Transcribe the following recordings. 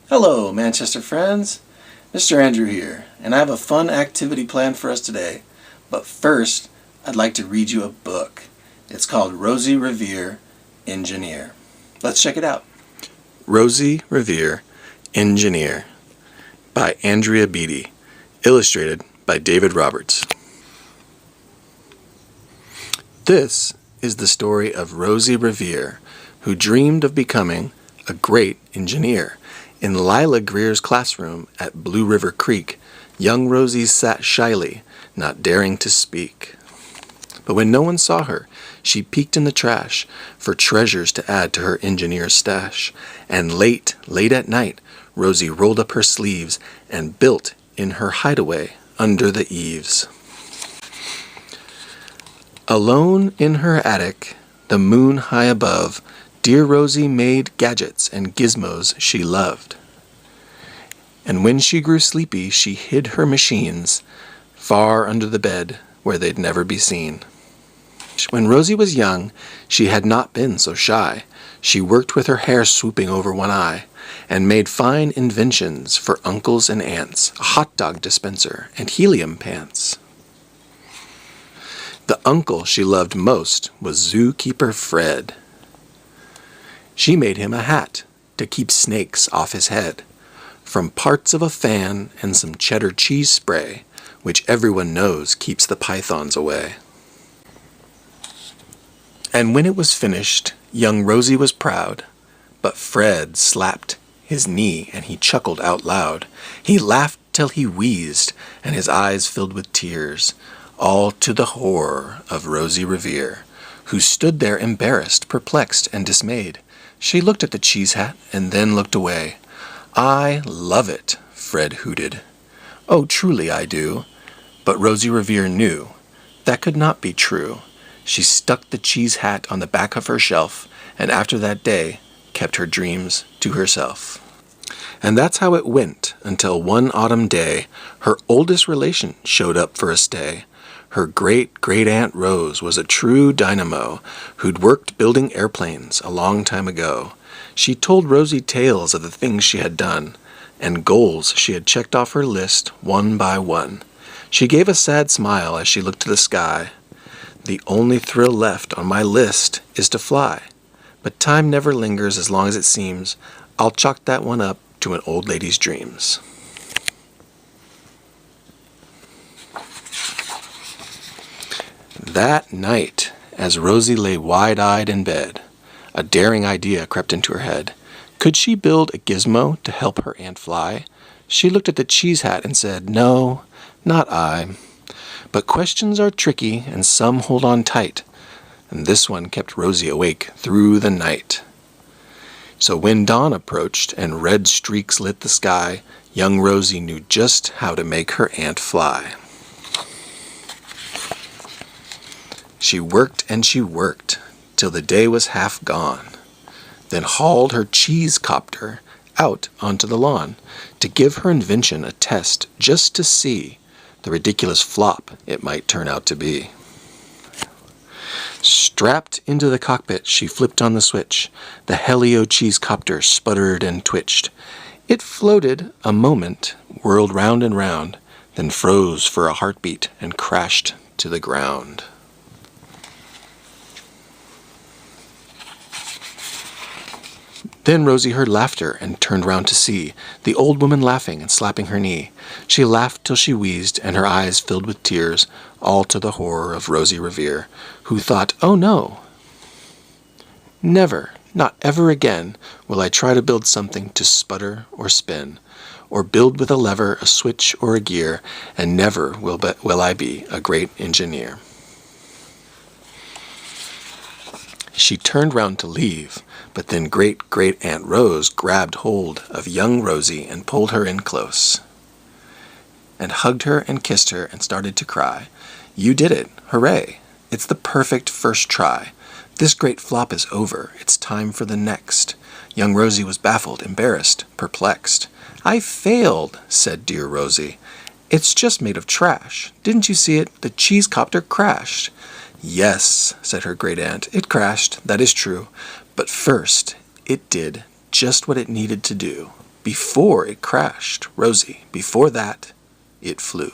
Hello, Manchester friends. Mr. Andrew here, and I have a fun activity planned for us today. But first, I'd like to read you a book. It's called Rosie Revere, Engineer. Let's check it out. Rosie Revere, Engineer by Andrea Beatty, illustrated by David Roberts. This is the story of Rosie Revere, who dreamed of becoming a great engineer. In Lila Greer's classroom at Blue River Creek, young Rosie sat shyly, not daring to speak. But when no one saw her, she peeked in the trash for treasures to add to her engineer's stash. And late at night, Rosie rolled up her sleeves and built in her hideaway under the eaves. Alone in her attic, the moon high above, dear Rosie made gadgets and gizmos she loved. And when she grew sleepy, she hid her machines far under the bed where they'd never be seen. When Rosie was young, she had not been so shy. She worked with her hair swooping over one eye and made fine inventions for uncles and aunts, a hot dog dispenser and helium pants. The uncle she loved most was zookeeper Fred. She made him a hat to keep snakes off his head, from parts of a fan and some cheddar cheese spray, which everyone knows keeps the pythons away. And when it was finished, young Rosie was proud, but Fred slapped his knee and he chuckled out loud. He laughed till he wheezed, and his eyes filled with tears, all to the horror of Rosie Revere, who stood there embarrassed, perplexed, and dismayed. She looked at the cheese hat and then looked away. "I love it," Fred hooted. "Oh, truly I do." But Rosie Revere knew that could not be true. She stuck the cheese hat on the back of her shelf, and after that day kept her dreams to herself. And that's how it went until one autumn day her oldest relation showed up for a stay. Her great-great-aunt Rose was a true dynamo who'd worked building airplanes a long time ago. She told Rosie tales of the things she had done and goals she had checked off her list one by one. She gave a sad smile as she looked to the sky. "The only thrill left on my list is to fly. But time never lingers as long as it seems. I'll chalk that one up to an old lady's dreams." That night, as Rosie lay wide-eyed in bed, a daring idea crept into her head. Could she build a gizmo to help her aunt fly? She looked at the cheese hat and said, "No, not I." But questions are tricky and some hold on tight, and this one kept Rosie awake through the night. So when dawn approached and red streaks lit the sky, young Rosie knew just how to make her aunt fly. She worked and she worked till the day was half gone, then hauled her cheese copter out onto the lawn to give her invention a test just to see the ridiculous flop it might turn out to be. Strapped into the cockpit, she flipped on the switch. The Helio cheese copter sputtered and twitched. It floated a moment, whirled round and round, then froze for a heartbeat and crashed to the ground. Then Rosie heard laughter and turned round to see the old woman laughing and slapping her knee. She laughed till she wheezed, and her eyes filled with tears, all to the horror of Rosie Revere, who thought, "Oh no! Never, not ever again, will I try to build something to sputter or spin, or build with a lever, a switch, or a gear, and never will I be a great engineer." She turned round to leave, but then great-great-aunt Rose grabbed hold of young Rosie and pulled her in close, and hugged her and kissed her and started to cry. "You did it! Hooray! It's the perfect first try. This great flop is over. It's time for the next." Young Rosie was baffled, embarrassed, perplexed. "I failed," said dear Rosie. "It's just made of trash. Didn't you see it? The cheese copter crashed." "Yes," said her great-aunt, "it crashed, that is true. But first, it did just what it needed to do. before it crashed, Rosie. Before that, it flew.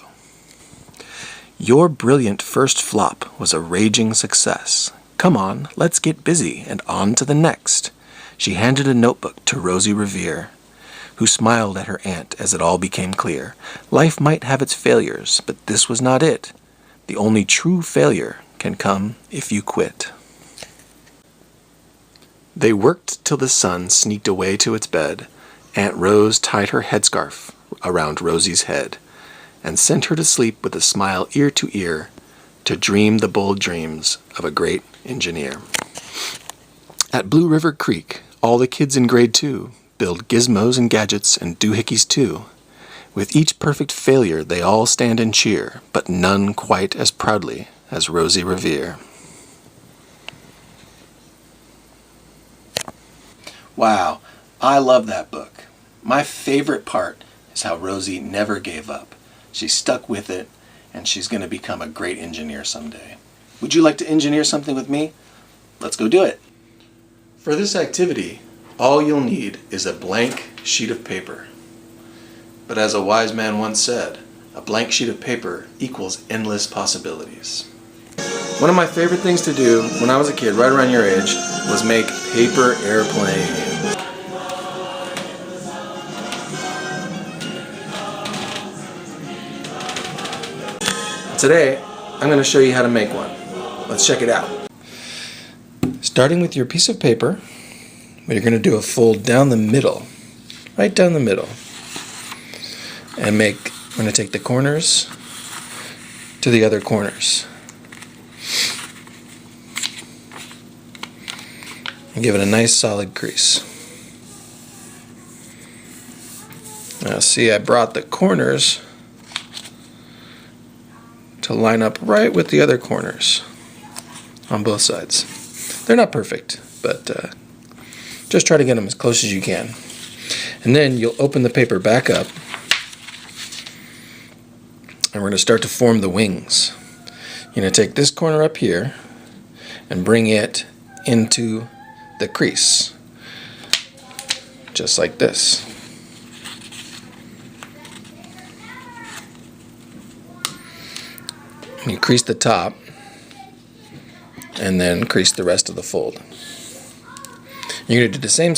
Your brilliant first flop was a raging success. Come on, let's get busy and on to the next. She handed a notebook to Rosie Revere, who smiled at her aunt as it all became clear. Life might have its failures, but this was not it. The only true failure can come if you quit. They worked till the sun sneaked away to its bed. Aunt Rose tied her headscarf around Rosie's head and sent her to sleep with a smile ear to ear to dream the bold dreams of a great engineer. At Blue River Creek, all the kids in grade 2 build gizmos and gadgets and doohickeys too. With each perfect failure they all stand and cheer, but none quite as proudly as Rosie Revere. Wow, I love that book. My favorite part is how Rosie never gave up. She stuck with it, and she's going to become a great engineer someday. Would you like to engineer something with me? Let's go do it. For this activity, all you'll need is a blank sheet of paper. But as a wise man once said, a blank sheet of paper equals endless possibilities. One of my favorite things to do when I was a kid, right around your age, was make paper airplanes. Today, I'm going to show you how to make one. Let's check it out. Starting with your piece of paper, what you're going to do is fold down the middle, right down the middle, and we're going to take the corners to the other corners. And give it a nice solid crease. Now see, I brought the corners to line up right with the other corners on both sides. They're not perfect, but just try to get them as close as you can. And then you'll open the paper back up, and we're going to start to form the wings. You're going to take this corner up here and bring it into the crease, just like this. You crease the top and then crease the rest of the fold. You're going to do the same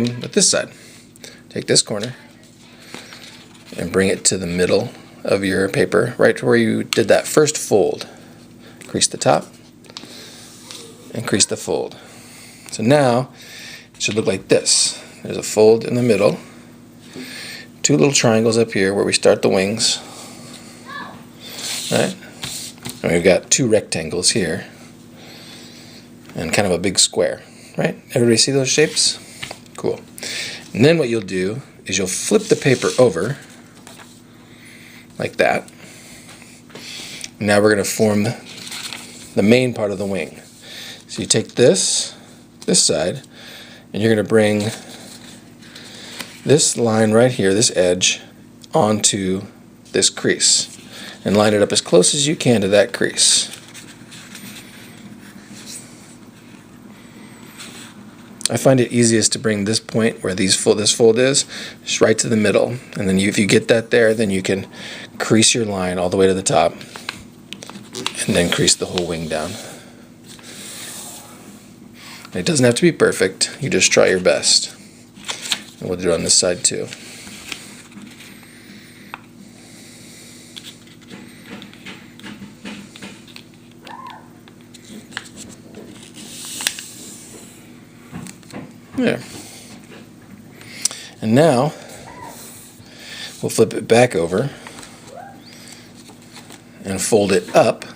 with this side. Take this corner and bring it to the middle of your paper, right to where you did that first fold. Crease the top and crease the fold. So now it should look like this. There's a fold in the middle, two little triangles up here where we start the wings. Right? And we've got two rectangles here and kind of a big square. Right? Everybody see those shapes? Cool. And then what you'll do is you'll flip the paper over like that. Now we're going to form the main part of the wing. So you take this side, and you're going to bring this line right here, this edge, onto this crease and line it up as close as you can to that crease. I find it easiest to bring this point where this fold is just right to the middle, and then if you get that there, then you can crease your line all the way to the top and then crease the whole wing down. It doesn't have to be perfect, you just try your best. And we'll do it on this side too. There. And now we'll flip it back over and fold it up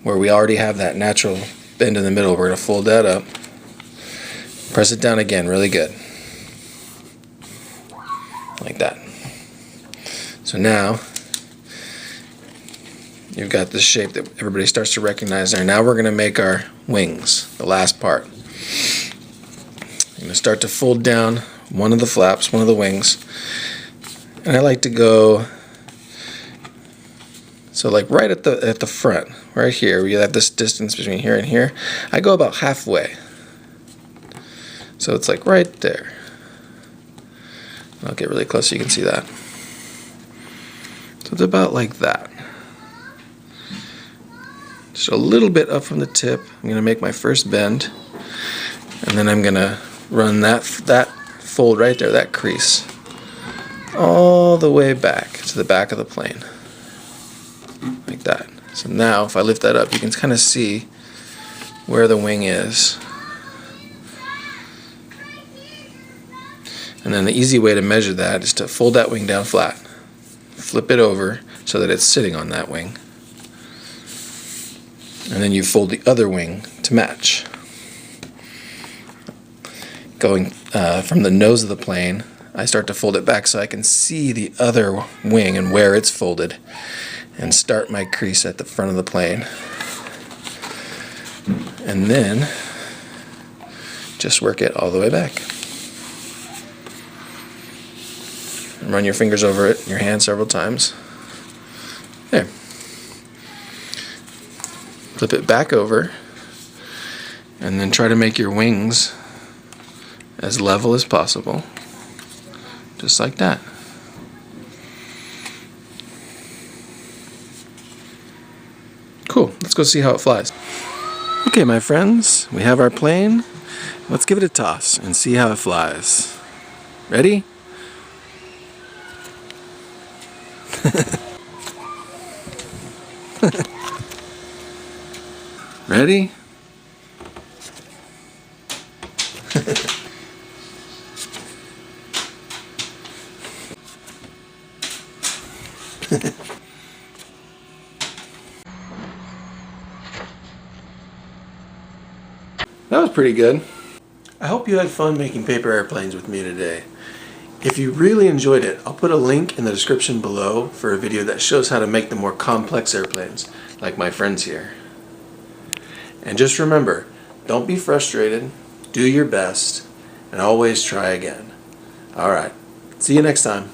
where we already have that natural bend in the middle. We're going to fold that up, press it down again really good, like that. So now you've got this shape that everybody starts to recognize there. Now we're going to make our wings, the last part. I'm going to start to fold down one of the flaps, one of the wings, and I like to go so like right at the front, right here, we have this distance between here and here. I go about halfway, so it's like right there. I'll get really close so you can see that. So it's about like that. Just a little bit up from the tip. I'm going to make my first bend, and then I'm going to run that fold right there, that crease, all the way back to the back of the plane, like that. So now if I lift that up, you can kind of see where the wing is. And then the easy way to measure that is to fold that wing down flat, flip it over so that it's sitting on that wing, and then you fold the other wing to match. Going from the nose of the plane, I start to fold it back so I can see the other wing and where it's folded, and start my crease at the front of the plane. And then just work it all the way back. And run your fingers over it, your hand several times. There. Flip it back over, and then try to make your wings as level as possible, just like that. Cool, let's go see how it flies. Okay, my friends, we have our plane. Let's give it a toss and see how it flies. Ready? Ready? That was pretty good. I hope you had fun making paper airplanes with me today. If you really enjoyed it, I'll put a link in the description below for a video that shows how to make the more complex airplanes, like my friends here. And just remember, don't be frustrated, do your best, and always try again. Alright, see you next time.